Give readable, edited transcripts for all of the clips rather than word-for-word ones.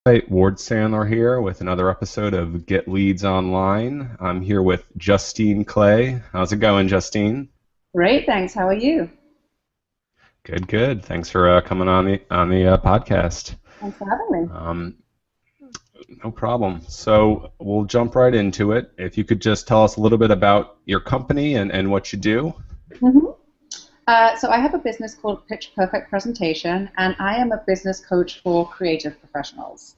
Hi, Ward Sandler here with another episode of Get Leads Online. I'm here with Justine Clay. How's it going, Justine? Great, thanks. How are you? Good, good. Thanks for coming on the podcast. Thanks for having me. Um, no problem. So we'll jump right into it. If you could just tell us a little bit about your company and what you do. hmm so I have a business called Pitch Perfect Presentation, and I am a business coach for creative professionals.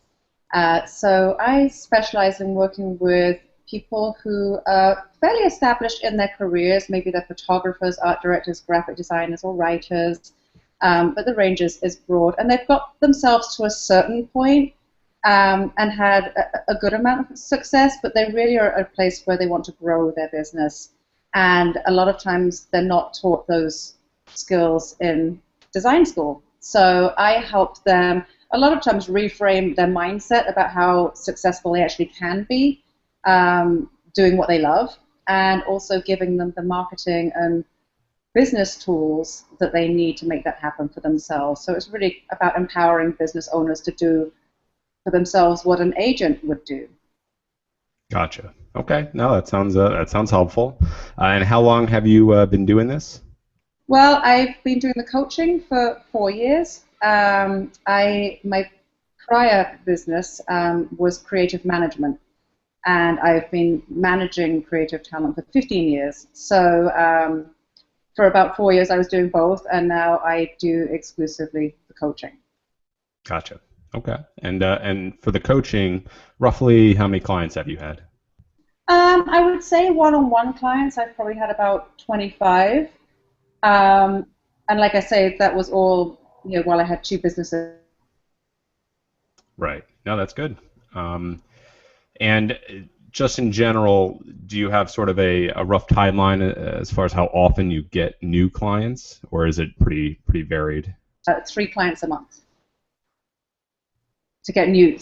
So I specialize in working with people who are fairly established in their careers. Maybe they're photographers, art directors, graphic designers, or writers, but the range is broad. And they've got themselves to a certain point and had a good amount of success, but they really are at a place where they want to grow their business. And a lot of times they're not taught those skills in design school. So I help them a lot of times reframe their mindset about how successful they actually can be doing what they love, and also giving them the marketing and business tools that they need to make that happen for themselves. So it's really about empowering business owners to do for themselves what an agent would do. Gotcha. Okay. No, that sounds helpful. And how long have you been doing this? Well, I've been doing the coaching for 4 years. My prior business was creative management, and I've been managing creative talent for 15 years. So for about 4 years, I was doing both, and now I do exclusively the coaching. Gotcha. Okay. And for the coaching, roughly how many clients have you had? I would say one-on-one clients, I've probably had about 25. And like I say, that was all, while I had two businesses. Right. No, that's good. And just in general, do you have sort of a rough timeline as far as how often you get new clients, or is it pretty varied? Three clients a month to get new,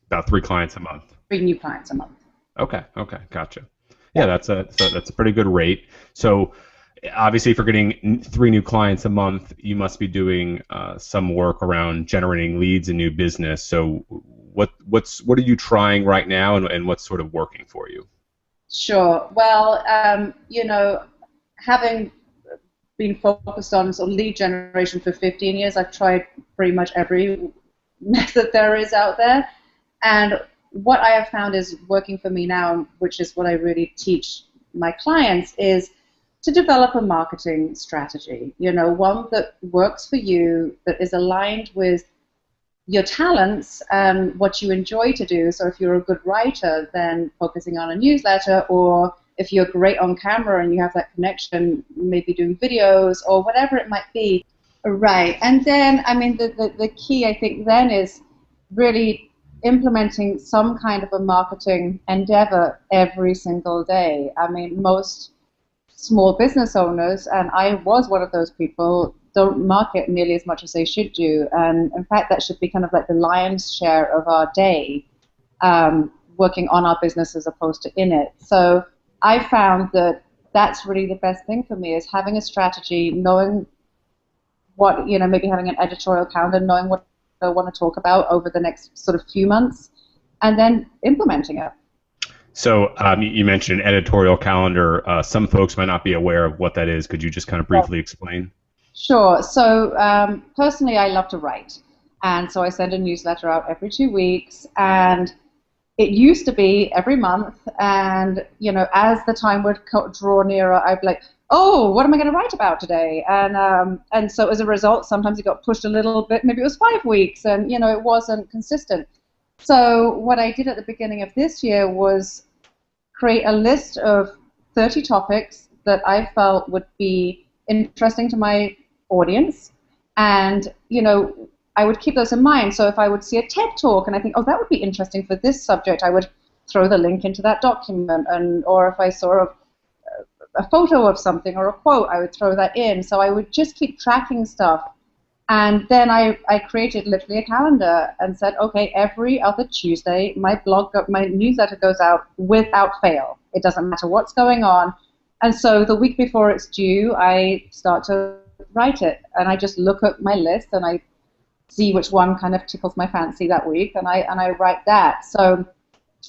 About three clients a month. three new clients a month. Okay. Okay. Gotcha. Yeah, that's a pretty good rate. So obviously, if you're getting three new clients a month, you must be doing some work around generating leads and new business. So what are you trying right now, and what's sort of working for you? Sure. Well, having been focused on sort of lead generation for 15 years, I've tried pretty much every method there is out there. And what I have found is working for me now, which is what I really teach my clients, is to develop a marketing strategy, one that works for you, that is aligned with your talents and what you enjoy to do. So if you're a good writer, then focusing on a newsletter, or if you're great on camera and you have that connection, maybe doing videos or whatever it might be. Right. And then, I mean, the key, I think, then is really implementing some kind of a marketing endeavor every single day. I mean, most small business owners, and I was one of those people, don't market nearly as much as they should do. And in fact, that should be kind of like the lion's share of our day, working on our business as opposed to in it. So I found that that's really the best thing for me, is having a strategy, knowing what, maybe having an editorial calendar, knowing what I want to talk about over the next sort of few months, and then implementing it. So you mentioned an editorial calendar. Some folks might not be aware of what that is. Could you just kind of briefly explain? Sure. So personally, I love to write. And so I send a newsletter out every 2 weeks. And it used to be every month. And, as the time would draw nearer, I'd be like, oh, what am I going to write about today? And so as a result, sometimes it got pushed a little bit. Maybe it was 5 weeks. And, it wasn't consistent. So what I did at the beginning of this year was create a list of 30 topics that I felt would be interesting to my audience. And, I would keep those in mind. So if I would see a TED Talk and I think, oh, that would be interesting for this subject, I would throw the link into that document. Or if I saw a photo of something or a quote, I would throw that in. So I would just keep tracking stuff. And then I created literally a calendar and said, okay, every other Tuesday, my newsletter goes out without fail. It doesn't matter what's going on. And so the week before it's due, I start to write it. And I just look at my list and I see which one kind of tickles my fancy that week, and I write that. So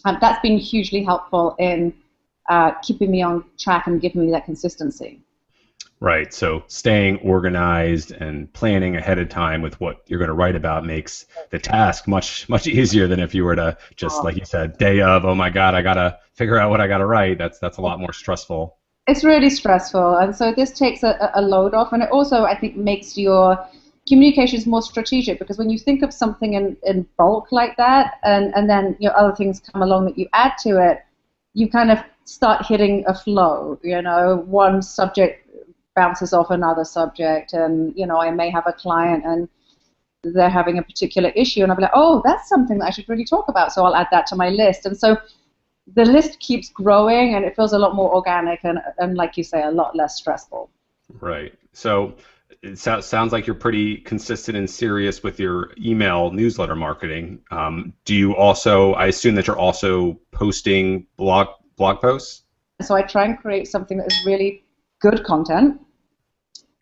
that's been hugely helpful in keeping me on track and giving me that consistency. Right. So staying organized and planning ahead of time with what you're going to write about makes the task much easier than if you were to just, like you said, day of, oh my God, I got to figure out what I got to write. That's a lot more stressful. It's really stressful, and so this takes a load off, and it also, I think, makes your communications more strategic, because when you think of something in bulk like that, and then other things come along that you add to it, you kind of start hitting a flow. One subject bounces off another subject, and I may have a client and they're having a particular issue, and I'll be like, oh, that's something that I should really talk about, so I'll add that to my list. And so the list keeps growing, and it feels a lot more organic and like you say, a lot less stressful. Right. So it sounds like you're pretty consistent and serious with your email newsletter marketing. Do you also, I assume that you're also posting blog posts? So I try and create something that is really good content,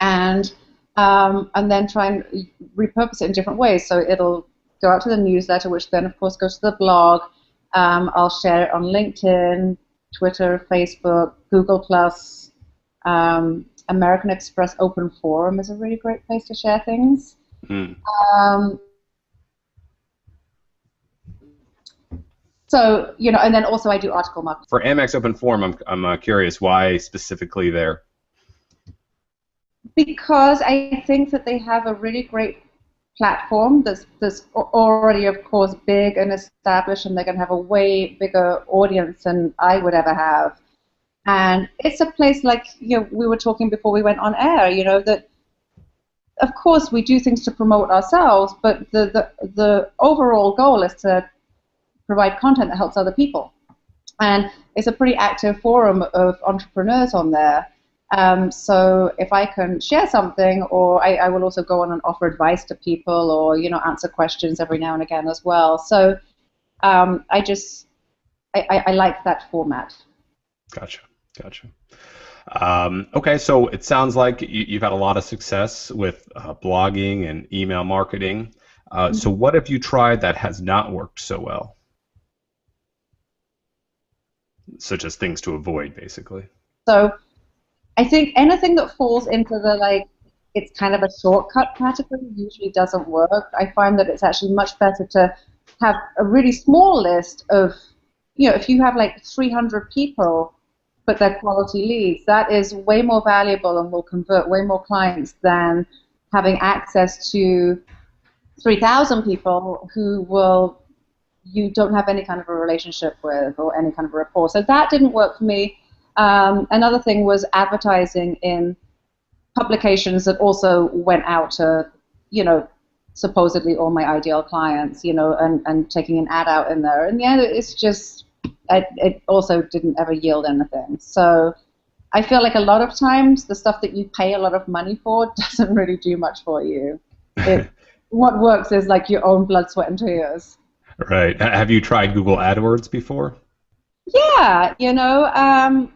and then try and repurpose it in different ways. So it'll go out to the newsletter, which then, of course, goes to the blog. I'll share it on LinkedIn, Twitter, Facebook, Google+. American Express Open Forum is a really great place to share things. Mm. So, and then also I do article marketing. For Amex Open Forum, I'm curious, why specifically there? Because I think that they have a really great platform that's already, of course, big and established, and they're going to have a way bigger audience than I would ever have. And it's a place, like we were talking before we went on air, that of course we do things to promote ourselves, but the overall goal is to provide content that helps other people. And it's a pretty active forum of entrepreneurs on there. So if I can share something, or I will also go on and offer advice to people, or answer questions every now and again as well. So I like that format. Gotcha. Okay, so it sounds like you've had a lot of success with blogging and email marketing. So what have you tried that has not worked so well? Such as things to avoid, basically. So I think anything that falls into the it's kind of a shortcut category usually doesn't work. I find that it's actually much better to have a really small list of, if you have 300 people, but they're quality leads, that is way more valuable and will convert way more clients than having access to 3,000 people who you don't have any kind of a relationship with or any kind of a rapport. So that didn't work for me. Another thing was advertising in publications that also went out to, supposedly all my ideal clients, and taking an ad out in there. In the end, it's just, it also didn't ever yield anything. So I feel like a lot of times the stuff that you pay a lot of money for doesn't really do much for you. What works is your own blood, sweat, and tears. Right. Have you tried Google AdWords before? Yeah,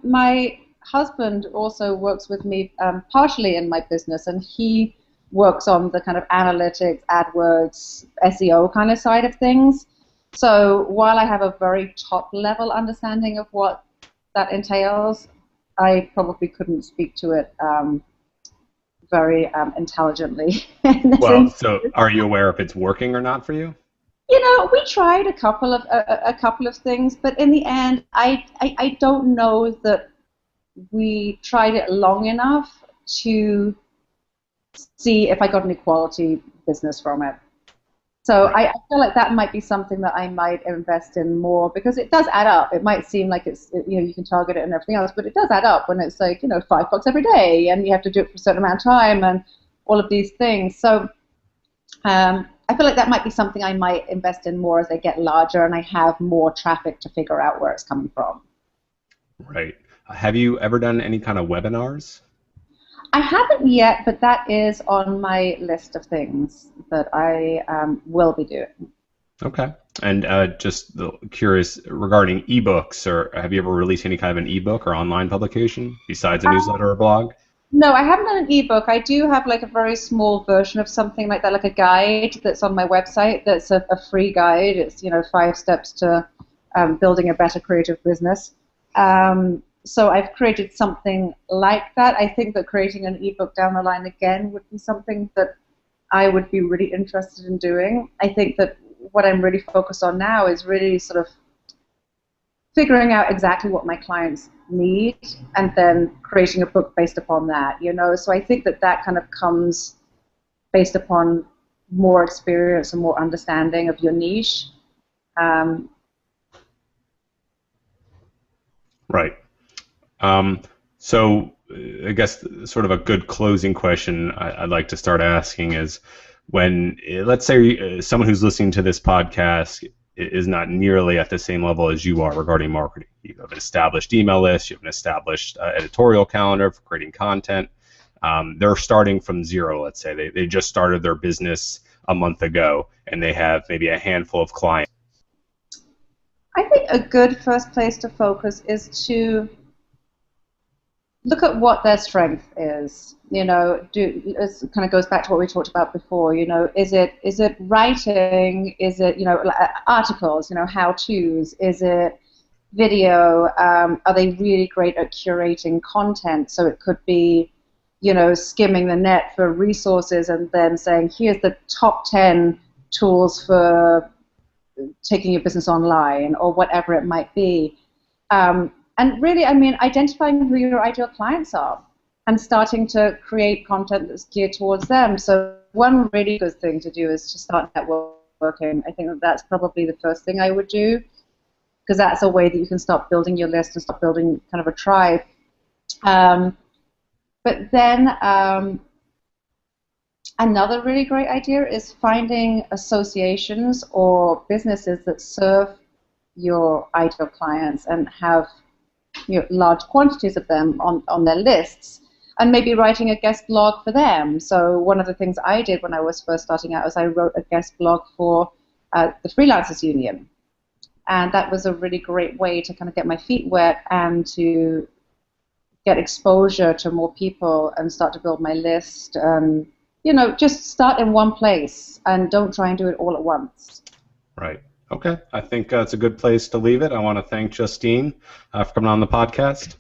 my husband also works with me partially in my business, and he works on the kind of analytics, AdWords, SEO kind of side of things. So while I have a very top-level understanding of what that entails, I probably couldn't speak to it very intelligently. Well, so are you aware if it's working or not for you? We tried a couple of things, but in the end, I don't know that we tried it long enough to see if I got any quality business from it. So I feel like that might be something that I might invest in more, because it does add up. It might seem like it's, you can target it and everything else, but it does add up when it's $5 every day, and you have to do it for a certain amount of time and all of these things. So I feel like that might be something I might invest in more as I get larger and I have more traffic to figure out where it's coming from. Right. Have you ever done any kind of webinars? I haven't yet, but that is on my list of things that I will be doing. Okay. And just curious regarding ebooks, or have you ever released any kind of an ebook or online publication besides a newsletter or blog? No, I haven't done an ebook. I do have like a very small version of something like that, like a guide that's on my website. That's a free guide. It's 5 steps to building a better creative business. So I've created something like that. I think that creating an ebook down the line again would be something that I would be really interested in doing. I think that what I'm really focused on now is really sort of figuring out exactly what my clients need and then creating a book based upon that. So I think that that kind of comes based upon more experience and more understanding of your niche. um, Right. So I guess sort of a good closing question I'd like to start asking is when, let's say, someone who's listening to this podcast is not nearly at the same level as you are regarding marketing. You have an established email list, you have an established editorial calendar for creating content. They're starting from zero, let's say. They just started their business a month ago and they have maybe a handful of clients. I think a good first place to focus is to look at what their strength is. It kind of goes back to what we talked about before. Is it writing? Is it articles? How tos? Is it video? Are they really great at curating content? So it could be, skimming the net for resources and then saying, here's the top 10 tools for taking your business online, or whatever it might be. And really, I mean, identifying who your ideal clients are and starting to create content that's geared towards them. So one really good thing to do is to start networking. I think that's probably the first thing I would do, because that's a way that you can start building your list and start building kind of a tribe. But then another really great idea is finding associations or businesses that serve your ideal clients and have large quantities of them on their lists, and maybe writing a guest blog for them. So one of the things I did when I was first starting out is I wrote a guest blog for the Freelancers Union. And that was a really great way to kind of get my feet wet and to get exposure to more people and start to build my list. Just start in one place and don't try and do it all at once. Right. Okay. I think it's a good place to leave it. I want to thank Justine for coming on the podcast.